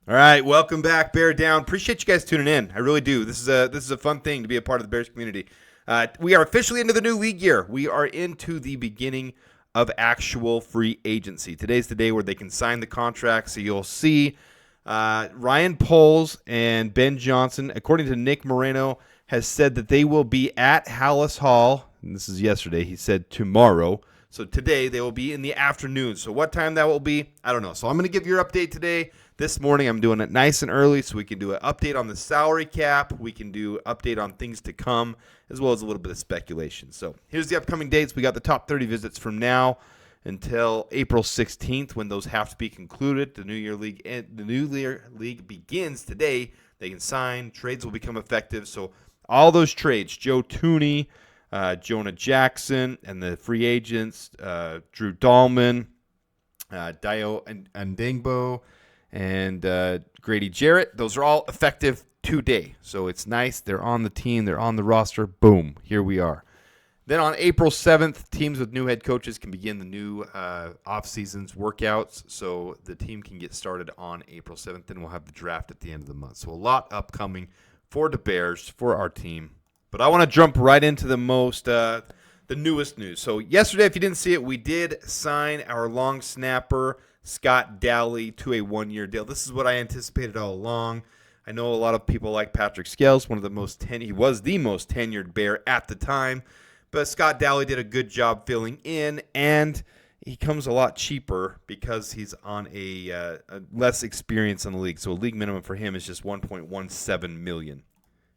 All right, welcome back, Bear Down. Appreciate you guys tuning in. I really do. This is a fun thing to be a part of the Bears community. We are officially into the new league year. We are into the beginning of actual free agency. Today's the day where they can sign the contract. So you'll see Ryan Poles and Ben Johnson, according to Nick Moreno, has said that they will be at Hallis Hall. And this is yesterday. He said tomorrow. So today they will be in the afternoon. So what time that will be, I don't know. So I'm going to give your update today. This morning I'm doing it nice and early so we can do an update on the salary cap. We can do an update on things to come as well as a little bit of speculation. So here's the upcoming dates. We got the top 30 visits from now until April 16th when those have to be concluded. The New Year League begins today. They can sign. Trades will become effective. So all those trades, Joe Tooney, Jonah Jackson, and the free agents, Drew Dalman, Dio Ndengbo, and Grady Jarrett. Those are all effective today. So it's nice. They're on the team. They're on the roster. Boom. Here we are. Then on April 7th, teams with new head coaches can begin the new off-seasons workouts. So the team can get started on April 7th. Then we'll have the draft at the end of the month. So a lot upcoming for the Bears, for our team. But I want to jump right into the newest news. So yesterday, if you didn't see it, we did sign our long snapper, Scott Dowley, to a one-year deal. This is what I anticipated all along. I know a lot of people like Patrick Scales, he was the most tenured Bear at the time. But Scott Dowley did a good job filling in, and he comes a lot cheaper because he's on a less experience in the league. So a league minimum for him is just $1.17 million.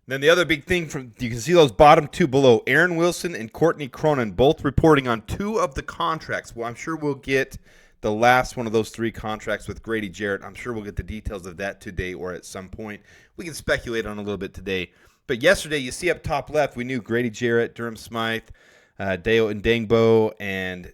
Then the other big thing, you can see those bottom two below, Aaron Wilson and Courtney Cronin, both reporting on two of the contracts. Well, I'm sure we'll get the last one of those three contracts with Grady Jarrett. I'm sure we'll get the details of that today or at some point. We can speculate on a little bit today. But yesterday, you see up top left, we knew Grady Jarrett, Durham Smythe, Dio Ndengbo, and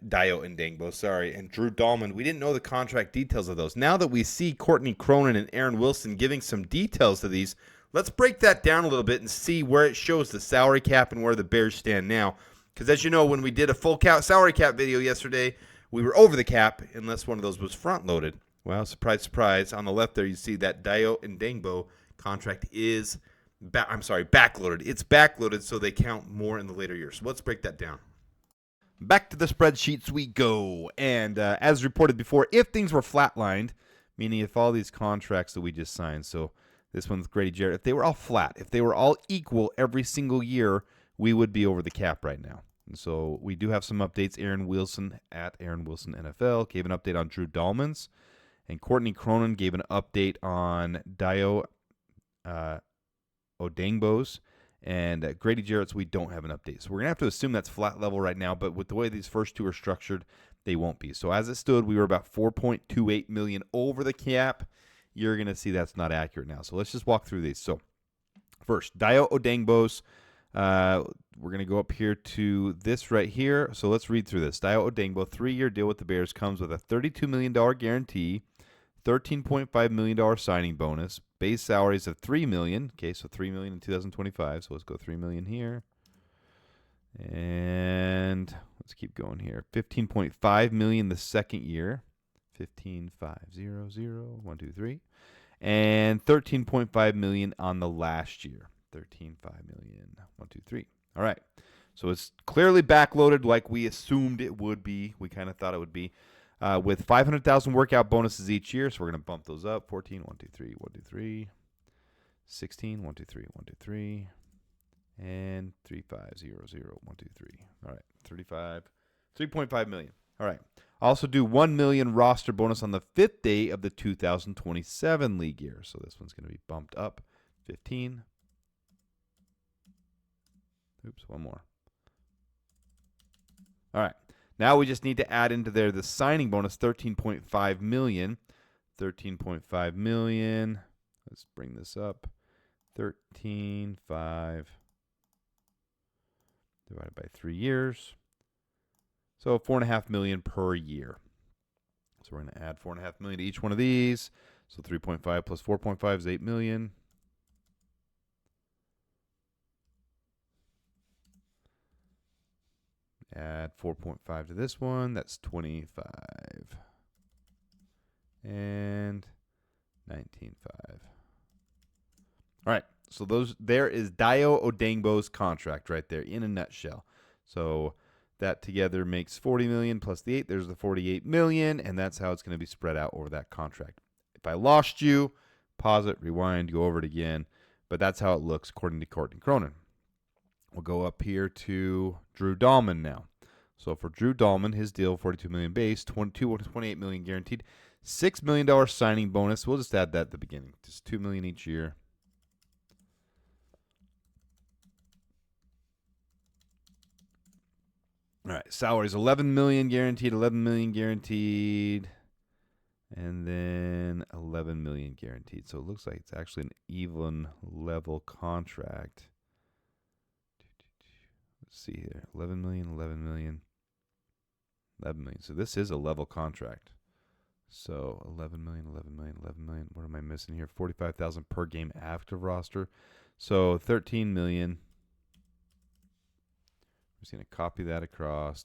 Drew Dalman. We didn't know the contract details of those. Now that we see Courtney Cronin and Aaron Wilson giving some details to these, let's break that down a little bit and see where it shows the salary cap and where the Bears stand now. Because as you know, when we did a full salary cap video yesterday, we were over the cap unless one of those was front-loaded. Well, surprise, surprise. On the left there, you see that Dio Ndengbo contract is backloaded. It's backloaded, so they count more in the later years. So let's break that down. Back to the spreadsheets we go. And as reported before, if things were flatlined, meaning if all these contracts that we just signed, so this one with Grady Jarrett, if they were all flat, if they were all equal every single year, we would be over the cap right now. And so we do have some updates. Aaron Wilson at Aaron Wilson NFL gave an update on Drew Dalman's, and Courtney Cronin gave an update on Dio Ndengbo's, and Grady Jarrett's we don't have an update. So we're going to have to assume that's flat level right now, but with the way these first two are structured, they won't be. So as it stood, we were about $4.28 million over the cap. You're going to see that's not accurate now. So let's just walk through these. So first, Dio Ndengbo's. We're going to go up here to this right here. So let's read through this. Dio Ndengbo, 3-year deal with the Bears, comes with a $32 million guarantee, $13.5 million signing bonus, base salaries of $3 million. Okay, so $3 million in 2025. So let's go $3 million here. And let's keep going here. $15.5 million the second year. 15,500, 1, 2, 3. And $13.5 million on the last year. 13.5 million. 1, 2, 3. All right. So it's clearly backloaded like we assumed it would be. We kind of thought it would be. With 500,000 workout bonuses each year. So we're going to bump those up. 14, 1, 2, 3, 1, 2, 3. 16, 1, 2, 3, 1, 2, 3. And 3,500, 1, 2, 3. All right. 3.5 million. All right. Also do $1 million roster bonus on the 5th day of the 2027 league year. So this one's going to be bumped up. 15. Oops, one more. All right. Now we just need to add into there the signing bonus, $13.5 million. 13.5 million. Let's bring this up. 13.5 divided by 3 years. So $4.5 million per year. So we're going to add $4.5 million to each one of these. So 3.5 plus 4.5 is $8 million. Add 4.5 to this one. That's 25. And 19.5. All right. So there is Dio Odengbo's contract right there in a nutshell. So that together makes 40 million plus the 8. There's the 48 million, and that's how it's going to be spread out over that contract. If I lost you, pause it, rewind, go over it again. But that's how it looks according to Courtney Cronin. We'll go up here to Drew Dalman now. So for Drew Dalman, his deal, 42 million base, 28 million guaranteed, $6 million signing bonus. We'll just add that at the beginning. Just $2 million each year. All right, salaries, 11 million guaranteed, 11 million guaranteed, and then 11 million guaranteed. So it looks like it's actually an even level contract. Let's see here, 11 million, 11 million, 11 million. So this is a level contract. So 11 million, 11 million, 11 million. What am I missing here? 45,000 per game active roster. So 13 million. I'm just going to copy that across.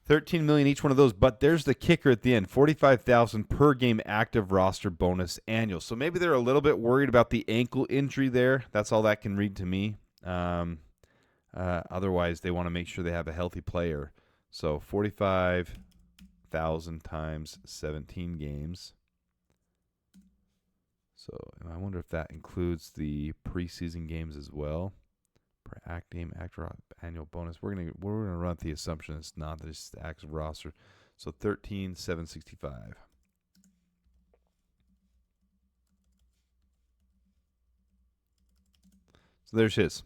13 million each one of those, but there's the kicker at the end. 45,000 per game active roster bonus annual. So maybe they're a little bit worried about the ankle injury there. That's all that can read to me. Otherwise, they want to make sure they have a healthy player. So 45,000 times 17 games. So I wonder if that includes the preseason games as well. Per game active annual bonus. We're gonna run the assumption it's not, that it's the active roster. So 13,765. So there's his.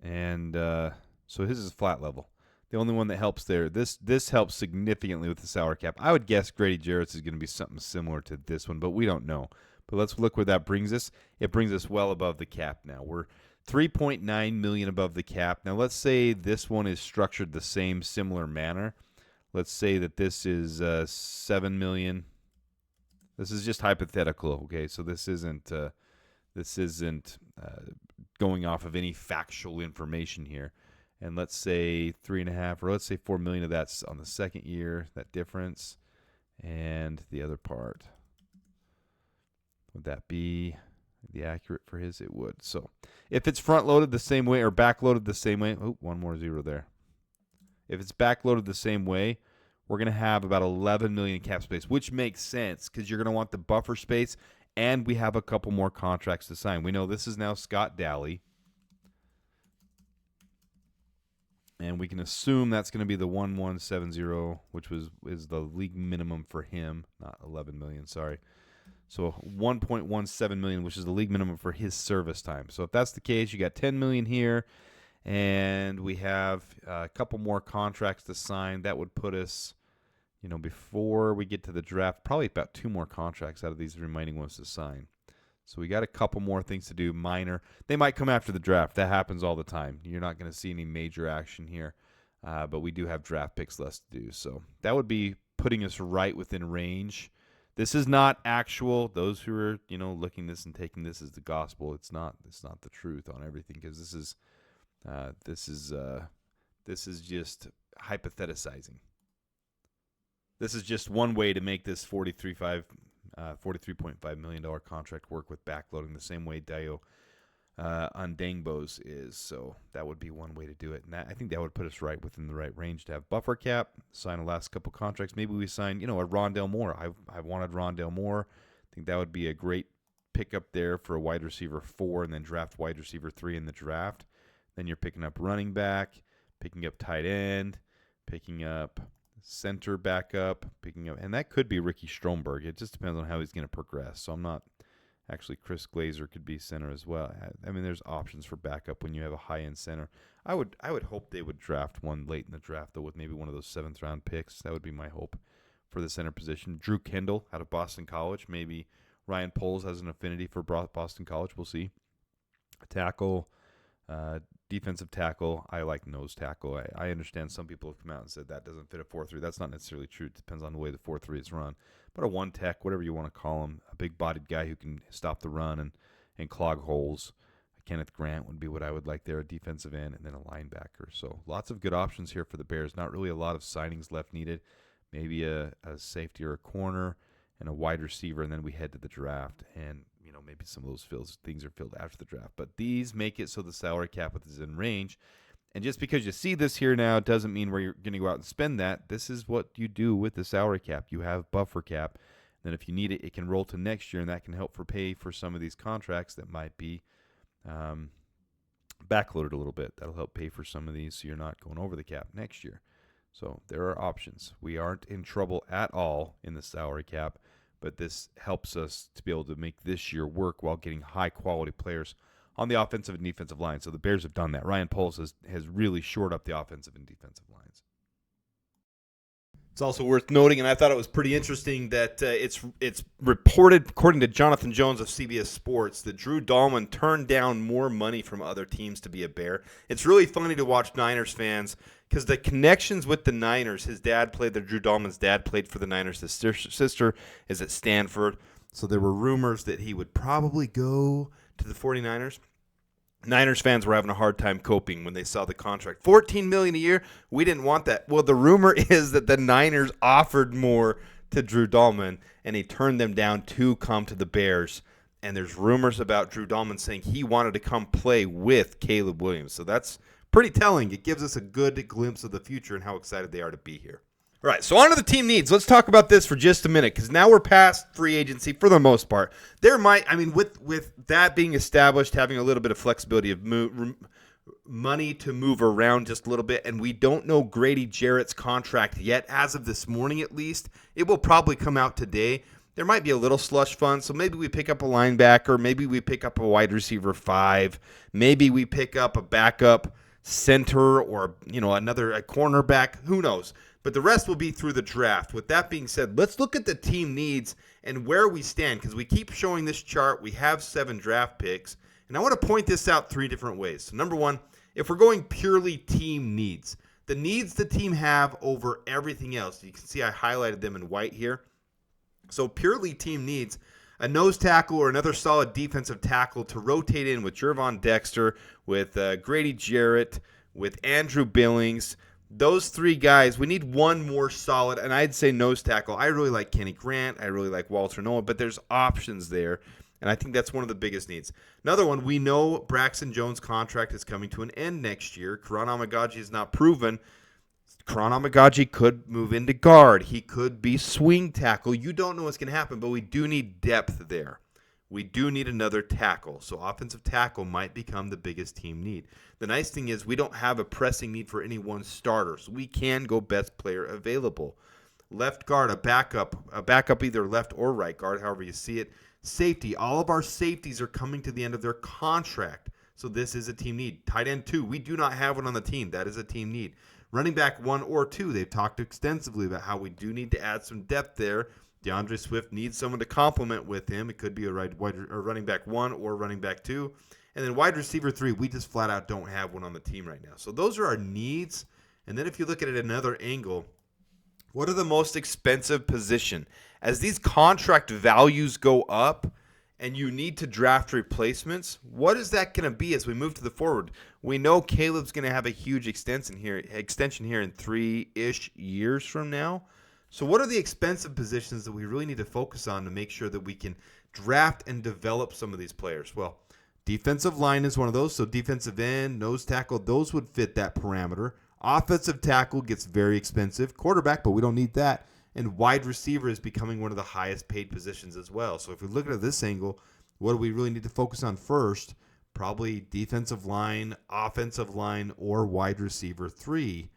And so his is flat level. The only one that helps there. This helps significantly with the salary cap. I would guess Grady Jarrett's is going to be something similar to this one, but we don't know. But let's look where that brings us. It brings us well above the cap now. We're 3.9 million above the cap. Now let's say this one is structured the same similar manner. Let's say that this is 7 million. This is just hypothetical, okay? So this isn't going off of any factual information here. And let's say 3.5, or let's say 4 million of that's on the second year, that difference. And the other part, would that be the accurate for his? It would. So if it's front loaded the same way or back loaded the same way, oh, one more zero there. If it's back loaded the same way, we're going to have about 11 million cap space, which makes sense because you're going to want the buffer space, and we have a couple more contracts to sign. We know this is now Scott Daly, and we can assume that's going to be the 1170, which is the league minimum for him, not 11 million, sorry. So 1.17 million, which is the league minimum for his service time. So if that's the case, you got 10 million here, and we have a couple more contracts to sign. That would put us, before we get to the draft, probably about 2 more contracts out of these remaining ones to sign. So we got a couple more things to do, minor. They might come after the draft. That happens all the time. You're not going to see any major action here, but we do have draft picks less to do. So that would be putting us right within range. This is not actual. Those who are, looking this and taking this as the gospel, it's not the truth on everything, because this is just hypotheticizing. This is just one way to make this $43.5 million contract work with backloading the same way Dio on Dangbo's is. So that would be one way to do it. And I think that would put us right within the right range to have buffer cap, sign the last couple contracts. Maybe we sign, a Rondale Moore. I wanted Rondale Moore. I think that would be a great pickup there for a wide receiver 4, and then draft wide receiver 3 in the draft. Then you're picking up running back, picking up tight end, picking up center backup, and that could be Ricky Stromberg. It just depends on how he's going to progress. So I'm not, actually Chris Glazer could be center as well. I mean, there's options for backup when you have a high-end center. I would hope they would draft one late in the draft, though, with maybe one of those 7th-round picks. That would be my hope for the center position. Drew Kendall out of Boston College. Maybe Ryan Poles has an affinity for Boston College. We'll see. Tackle, defensive tackle. I like nose tackle. I understand some people have come out and said that doesn't fit a 4-3. That's not necessarily true. It depends on the way the 4-3 is run. But a one tech, whatever you want to call him, a big-bodied guy who can stop the run and clog holes. Kenneth Grant would be what I would like there, a defensive end, and then a linebacker. So lots of good options here for the Bears. Not really a lot of signings left needed. Maybe a safety or a corner, and a wide receiver, and then we head to the draft. And maybe some of those things are filled after the draft. But these make it so the salary cap is in range. And just because you see this here now doesn't mean where you're going to go out and spend that. This is what you do with the salary cap. You have buffer cap. Then if you need it, it can roll to next year, and that can help pay for some of these contracts that might be backloaded a little bit. That'll help pay for some of these so you're not going over the cap next year. So there are options. We aren't in trouble at all in the salary cap, but this helps us to be able to make this year work while getting high-quality players on the offensive and defensive line. So the Bears have done that. Ryan Poles has really shored up the offensive and defensive lines. It's also worth noting, and I thought it was pretty interesting, that it's reported, according to Jonathan Jones of CBS Sports, that Drew Dalman turned down more money from other teams to be a Bear. It's really funny to watch Niners fans because the connections with the Niners, Drew Dalman's dad played for the Niners. His sister is at Stanford. So there were rumors that he would probably go to the 49ers. Niners fans were having a hard time coping when they saw the contract. $14 million a year, we didn't want that. Well, the rumor is that the Niners offered more to Drew Dalman, and he turned them down to come to the Bears. And there's rumors about Drew Dalman saying he wanted to come play with Caleb Williams. So that's pretty telling. It gives us a good glimpse of the future and how excited they are to be here. All right, so on to the team needs. Let's talk about this for just a minute because now we're past free agency for the most part. With that being established, having a little bit of flexibility of money to move around just a little bit, and we don't know Grady Jarrett's contract yet, as of this morning at least. It will probably come out today. There might be a little slush fund, so maybe we pick up a linebacker, maybe we pick up a wide receiver 5, maybe we pick up a backup center or a cornerback. Who knows? But the rest will be through the draft. With that being said, let's look at the team needs and where we stand because we keep showing this chart. We have 7 draft picks, and I want to point this out 3 different ways. So number one, if we're going purely team needs, the needs the team have over everything else, you can see I highlighted them in white here. So purely team needs a nose tackle or another solid defensive tackle to rotate in with Gervon Dexter, with Grady Jarrett, with Andrew Billings. Those 3 guys, we need one more solid, and I'd say nose tackle. I really like Kenny Grant. I really like Walter Nolan, but there's options there, and I think that's one of the biggest needs. Another one, we know Braxton Jones' contract is coming to an end next year. Karan Amagaji is not proven. Karan Amagaji could move into guard. He could be swing tackle. You don't know what's going to happen, but we do need depth there. We do need another tackle, so offensive tackle might become the biggest team need. The nice thing is we don't have a pressing need for any one starter, so we can go best player available. Left guard, a backup either left or right guard, however you see it. Safety, all of our safeties are coming to the end of their contract, so this is a team need. Tight end 2, we do not have one on the team. That is a team need. Running back 1 or 2, they've talked extensively about how we do need to add some depth there. DeAndre Swift needs someone to complement with him. It could be a running back 1 or running back 2. And then wide receiver 3, we just flat out don't have one on the team right now. So those are our needs. And then if you look at it at another angle, what are the most expensive position? As these contract values go up and you need to draft replacements, what is that going to be as we move to the forward? We know Caleb's going to have a huge extension here in 3-ish years from now. So what are the expensive positions that we really need to focus on to make sure that we can draft and develop some of these players? Well, defensive line is one of those. So defensive end, nose tackle, those would fit that parameter. Offensive tackle gets very expensive. Quarterback, but we don't need that. And wide receiver is becoming one of the highest paid positions as well. So if we look at this angle, what do we really need to focus on first? Probably defensive line, offensive line, or wide receiver 3.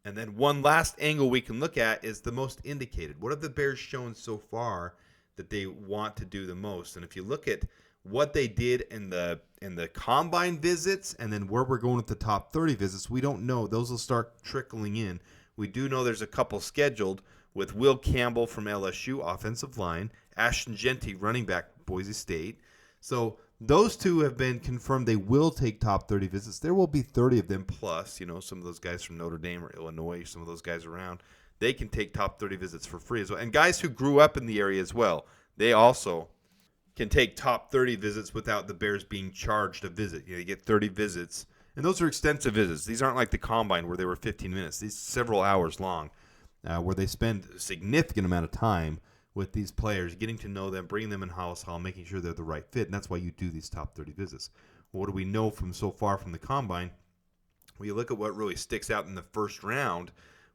And then one last angle we can look at is the most indicated. What have the Bears shown so far that they want to do the most? And if you look at what they did in the combine visits and then where we're going with the top 30 visits, we don't know. Those will start trickling in. We do know there's a couple scheduled with Will Campbell from LSU, offensive line, Ashton Jeanty, running back, Boise State. So those 2 have been confirmed they will take top 30 visits. There will be 30 of them plus, some of those guys from Notre Dame or Illinois, some of those guys around, they can take top 30 visits for free as well. And guys who grew up in the area as well, they also can take top 30 visits without the Bears being charged a visit. You get 30 visits, and those are extensive visits. These aren't like the Combine where they were 15 minutes. These are several hours long where they spend a significant amount of time with these players, getting to know them, bringing them in Hollis Hall, making sure they're the right fit. And that's why you do these top 30 visits. Well, what do we know from so far from the combine? When you look at what really sticks out in the first round,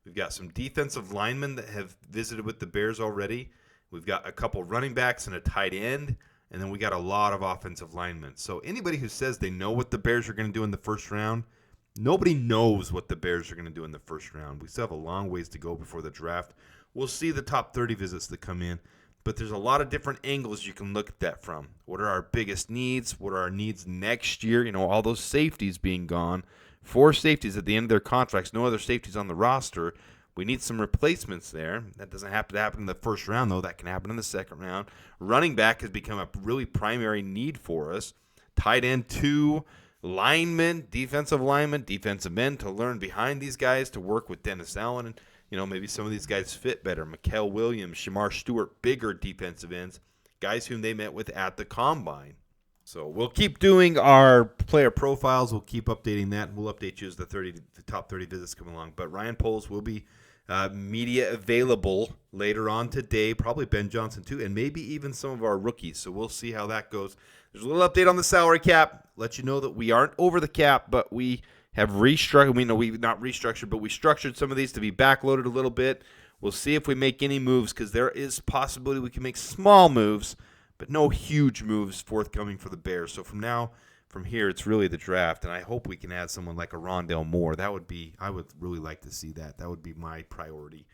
we've got some defensive linemen that have visited with the Bears already. We've got a couple running backs and a tight end. And then we got a lot of offensive linemen. So anybody who says they know what the Bears are going to do in the first round, nobody knows what the Bears are going to do in the first round. We still have a long ways to go before the draft. We'll see the top 30 visits that come in. But there's a lot of different angles you can look at that from. What are our biggest needs? What are our needs next year? All those safeties being gone. 4 safeties at the end of their contracts. No other safeties on the roster. We need some replacements there. That doesn't have to happen in the first round, though. That can happen in the second round. Running back has become a really primary need for us. Tight end 2, linemen, defensive men to learn behind these guys, to work with Dennis Allen. And, maybe some of these guys fit better. Mikael Williams, Shamar Stewart, bigger defensive ends, guys whom they met with at the Combine. So we'll keep doing our player profiles. We'll keep updating that, and we'll update you as the top 30 visits come along. But Ryan Poles will be media available later on today, probably Ben Johnson too, and maybe even some of our rookies. So we'll see how that goes. There's a little update on the salary cap. Let you know that we aren't over the cap, but we have restructured. We've not restructured, but we structured some of these to be backloaded a little bit. We'll see if we make any moves, because there is possibility we can make small moves, but no huge moves forthcoming for the Bears. So from here, it's really the draft, and I hope we can add someone like a Rondale Moore. I would really like to see that. That would be my priority.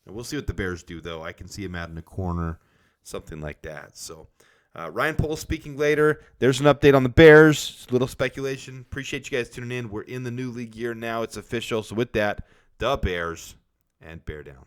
And we'll see what the Bears do, though. I can see him out in a corner, something like that. So Ryan Poles speaking later. There's an update on the Bears. A little speculation. Appreciate you guys tuning in. We're in the new league year now. It's official. So with that, the Bears and Bear Down.